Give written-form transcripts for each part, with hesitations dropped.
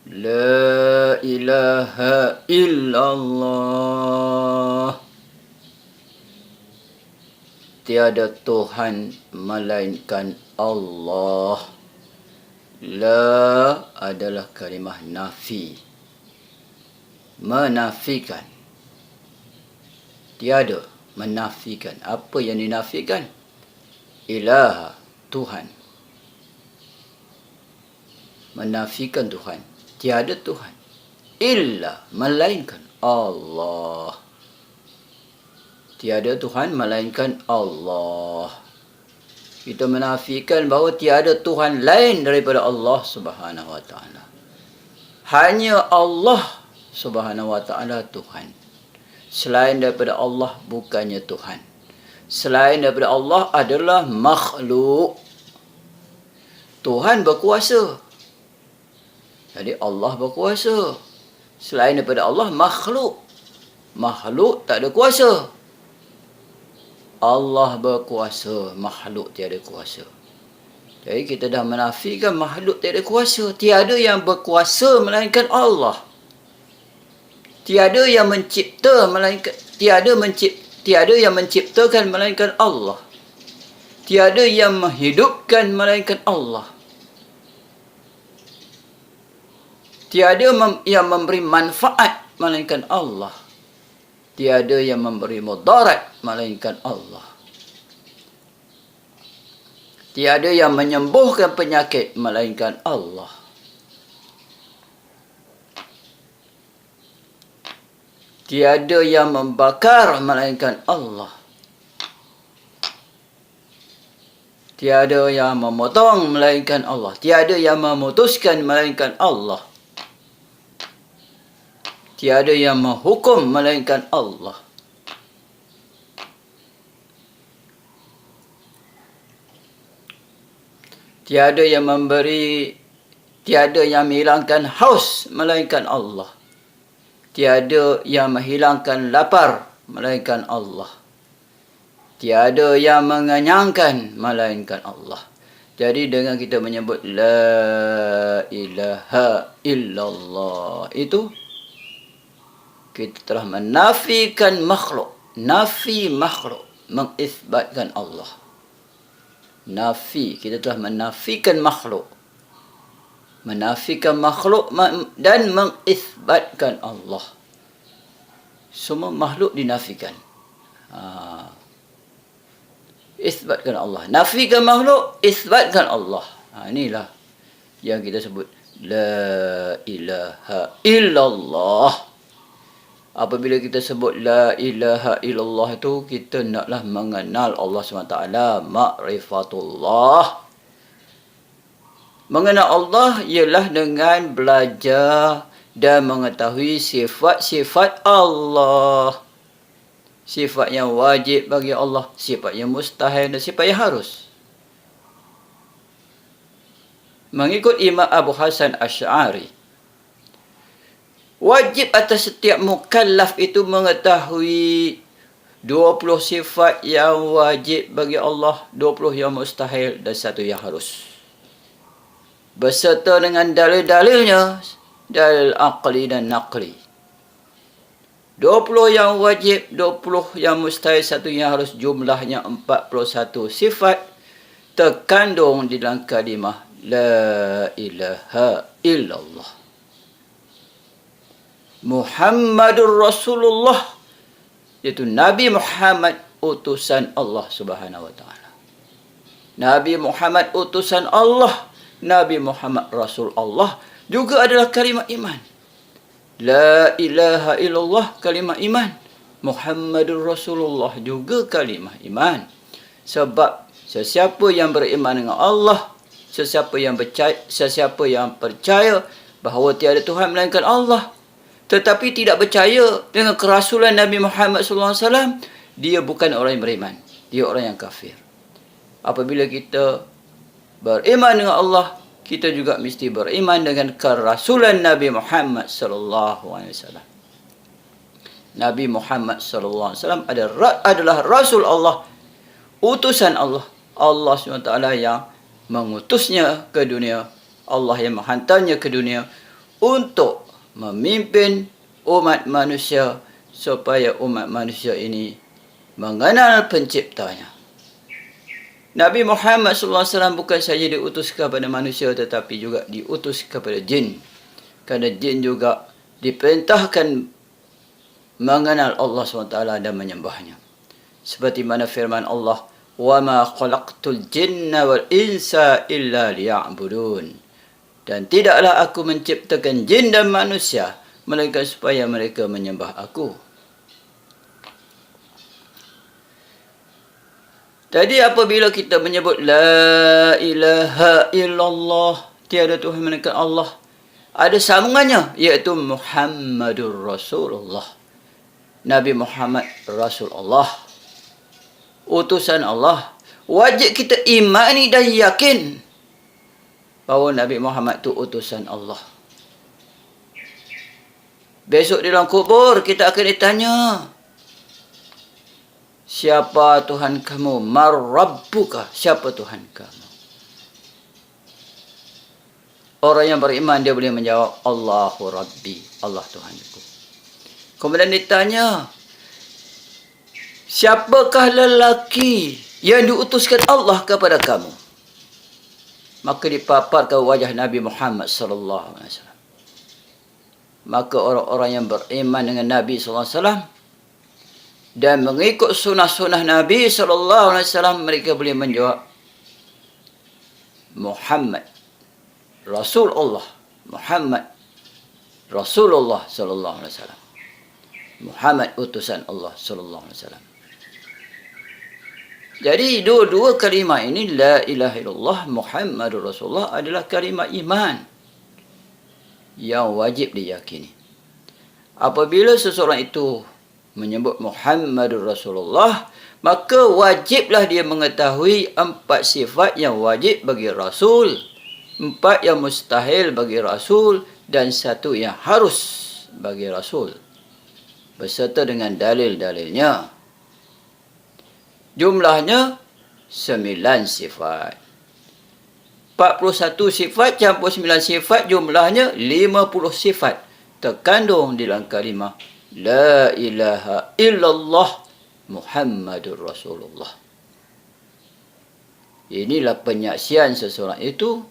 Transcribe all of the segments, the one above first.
La ilaha illallah. Tiada Tuhan melainkan Allah. La adalah kalimah nafi. Menafikan. Tiada. Menafikan. Apa yang dinafikan? Ilaha. Tuhan. Menafikan Tuhan. Tiada Tuhan. Illa. Melainkan Allah. Tiada Tuhan melainkan Allah. Kita menafikan bahawa tiada Tuhan lain daripada Allah Subhanahu Wa Taala. Hanya Allah Subhanahu Wa Taala Tuhan. Selain daripada Allah bukannya Tuhan. Selain daripada Allah adalah makhluk. Tuhan berkuasa. Jadi Allah berkuasa. Selain daripada Allah makhluk. Makhluk tak ada kuasa. Allah berkuasa, makhluk tiada kuasa. Jadi kita dah menafikan makhluk tiada kuasa. Tiada yang berkuasa melainkan Allah. Tiada yang mencipta melainkan tiada yang menciptakan melainkan Allah. Tiada yang menghidupkan melainkan Allah. Tiada yang memberi manfaat melainkan Allah. Tiada yang memberi mudarat melainkan Allah. Tiada yang menyembuhkan penyakit melainkan Allah. Tiada yang membakar melainkan Allah. Tiada yang memotong melainkan Allah. Tiada yang memutuskan melainkan Allah. Tiada yang menghukum melainkan Allah. Tiada yang memberi, tiada yang menghilangkan haus melainkan Allah. Tiada yang menghilangkan lapar melainkan Allah. Tiada yang mengenyangkan melainkan Allah. Jadi dengan kita menyebut La ilaha illallah itu, kita telah menafikan makhluk. Nafi makhluk. Mengisbatkan Allah. Nafi. Kita telah menafikan makhluk. Menafikan makhluk dan mengisbatkan Allah. Semua makhluk dinafikan. Isbatkan Allah. Nafikan makhluk, isbatkan Allah. Inilah yang kita sebut La ilaha illallah. Apabila kita sebut La ilaha illallah itu, kita naklah mengenal Allah SWT. Ma'rifatullah. Mengenal Allah ialah dengan belajar dan mengetahui sifat-sifat Allah. Sifat yang wajib bagi Allah, sifat yang mustahil dan sifat yang harus. Mengikut Imam Abu Hasan Asy'ari, wajib atas setiap mukallaf itu mengetahui 20 sifat yang wajib bagi Allah, 20 yang mustahil dan 1 yang harus. Beserta dengan dalil-dalilnya, dalil aqli dan naqli. 20 yang wajib, 20 yang mustahil, 1 yang harus, jumlahnya 41 sifat terkandung di dalam kalimah La ilaha illallah. Muhammadur Rasulullah, iaitu Nabi Muhammad utusan Allah Subhanahu Wa Taala. Nabi Muhammad utusan Allah, Nabi Muhammad Rasul Allah juga adalah kalimah iman. La ilaha illallah kalimah iman. Muhammadur Rasulullah juga kalimah iman. Sebab sesiapa yang beriman dengan Allah, sesiapa yang percaya bahawa tiada Tuhan melainkan Allah, tetapi tidak percaya dengan kerasulan Nabi Muhammad SAW, dia bukan orang yang beriman. Dia orang yang kafir. Apabila kita beriman dengan Allah, kita juga mesti beriman dengan kerasulan Nabi Muhammad SAW. Nabi Muhammad SAW adalah Rasul Allah, utusan Allah. Allah SWT yang mengutusnya ke dunia. Allah yang menghantarnya ke dunia untuk memimpin umat manusia supaya umat manusia ini mengenal penciptanya. Nabi Muhammad SAW bukan saja diutus kepada manusia tetapi juga diutus kepada jin. Kerana jin juga diperintahkan mengenal Allah SWT dan menyembahnya. Seperti mana firman Allah, وَمَا خَلَقْتُ الْجِنَّ وَالْإِنسَ إِلَّا لِيَعْبُدُونَ. Dan tidaklah aku menciptakan jin dan manusia melainkan supaya mereka menyembah aku. Jadi apabila kita menyebut La ilaha illallah, tiada Tuhan melainkan Allah, ada sambungannya, iaitu Muhammadur Rasulullah. Nabi Muhammad Rasulullah, utusan Allah. Wajib kita imani dan yakin bahawa Nabi Muhammad itu utusan Allah. Besok di dalam kubur kita akan ditanya, siapa Tuhan kamu? Mar Rabbuka? Siapa Tuhan kamu? Orang yang beriman dia boleh menjawab, Allahu Rabbi, Allah Tuhanku. Kemudian ditanya, siapakah lelaki yang diutuskan Allah kepada kamu? Maka dipaparkan wajah Nabi Muhammad sallallahu alaihi wasallam. Maka orang-orang yang beriman dengan Nabi sallallahu alaihi wasallam dan mengikut sunnah-sunnah Nabi sallallahu alaihi wasallam, mereka boleh menjawab, Muhammad Rasulullah, Muhammad Rasulullah sallallahu alaihi wasallam, Muhammad utusan Allah sallallahu alaihi wasallam. Jadi dua-dua kalimah ini, La ilaha illallah Muhammadur Rasulullah, adalah kalimah iman yang wajib diyakini. Apabila seseorang itu menyebut Muhammadur Rasulullah, maka wajiblah dia mengetahui 4 sifat yang wajib bagi Rasul, 4 yang mustahil bagi Rasul, dan 1 yang harus bagi Rasul, beserta dengan dalil-dalilnya. Jumlahnya 9 sifat. 41 sifat campur 9 sifat, jumlahnya 50 sifat terkandung di dalam kalimah La ilaha illallah Muhammadur Rasulullah. Inilah penyaksian seseorang itu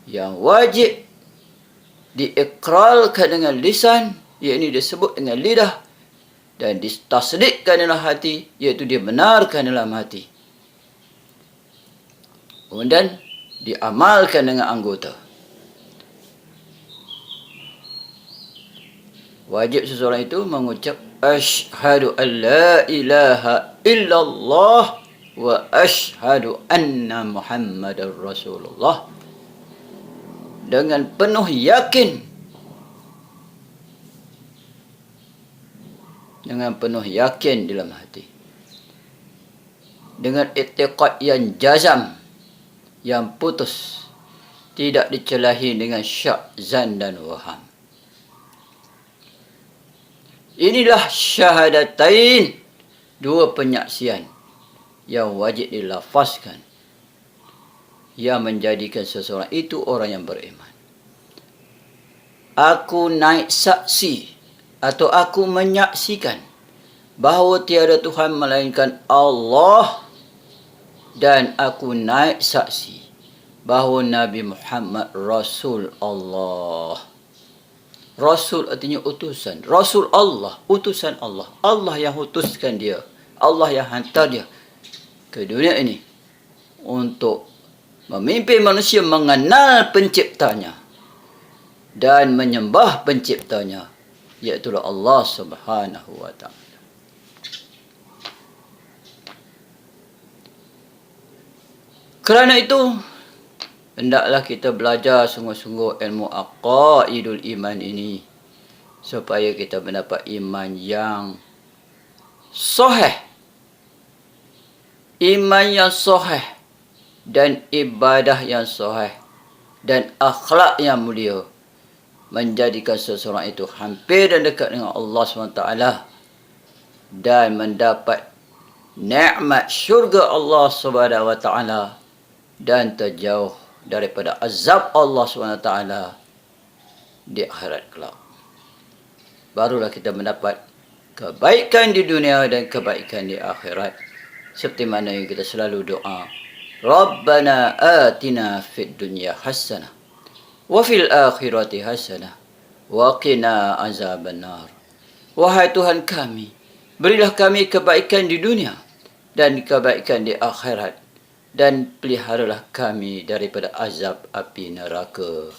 yang wajib diikrarkan dengan lisan, iaitu disebut dengan lidah, dan ditasdikkan dalam hati, iaitu dia benarkan dalam hati. Kemudian diamalkan dengan anggota. Wajib seseorang itu mengucap Ashhadu an la ilaha illallah wa ashhadu anna Muhammadar Rasulullah, dengan penuh yakin, dengan penuh yakin dalam hati, dengan i'tiqad yang jazam, yang putus, tidak dicelahi dengan syak, zan dan waham. Inilah syahadatain, 2 penyaksian yang wajib dilafazkan, yang menjadikan seseorang itu orang yang beriman. Aku naik saksi atau aku menyaksikan bahawa tiada Tuhan melainkan Allah, dan aku naik saksi bahawa Nabi Muhammad Rasul Allah. Rasul artinya utusan. Rasul Allah, utusan Allah. Allah yang utuskan dia, Allah yang hantar dia ke dunia ini untuk memimpin manusia mengenal penciptanya dan menyembah penciptanya, iaitu Allah Subhanahu wa ta'ala. Kerana itu, hendaklah kita belajar sungguh-sungguh ilmu aqaidul iman ini, supaya kita mendapat iman yang sahih, iman yang sahih, dan ibadah yang sahih, dan akhlak yang mulia, menjadikan seseorang itu hampir dan dekat dengan Allah SWT, dan mendapat nikmat syurga Allah SWT, dan terjauh daripada azab Allah SWT di akhirat kelak. Barulah kita mendapat kebaikan di dunia dan kebaikan di akhirat. Seperti mana yang kita selalu doa, Rabbana atina fid dunya hasanah wa fil akhirati hasanah wa qina azabannar. Wahai Tuhan kami, berilah kami kebaikan di dunia dan kebaikan di akhirat, dan peliharalah kami daripada azab api neraka.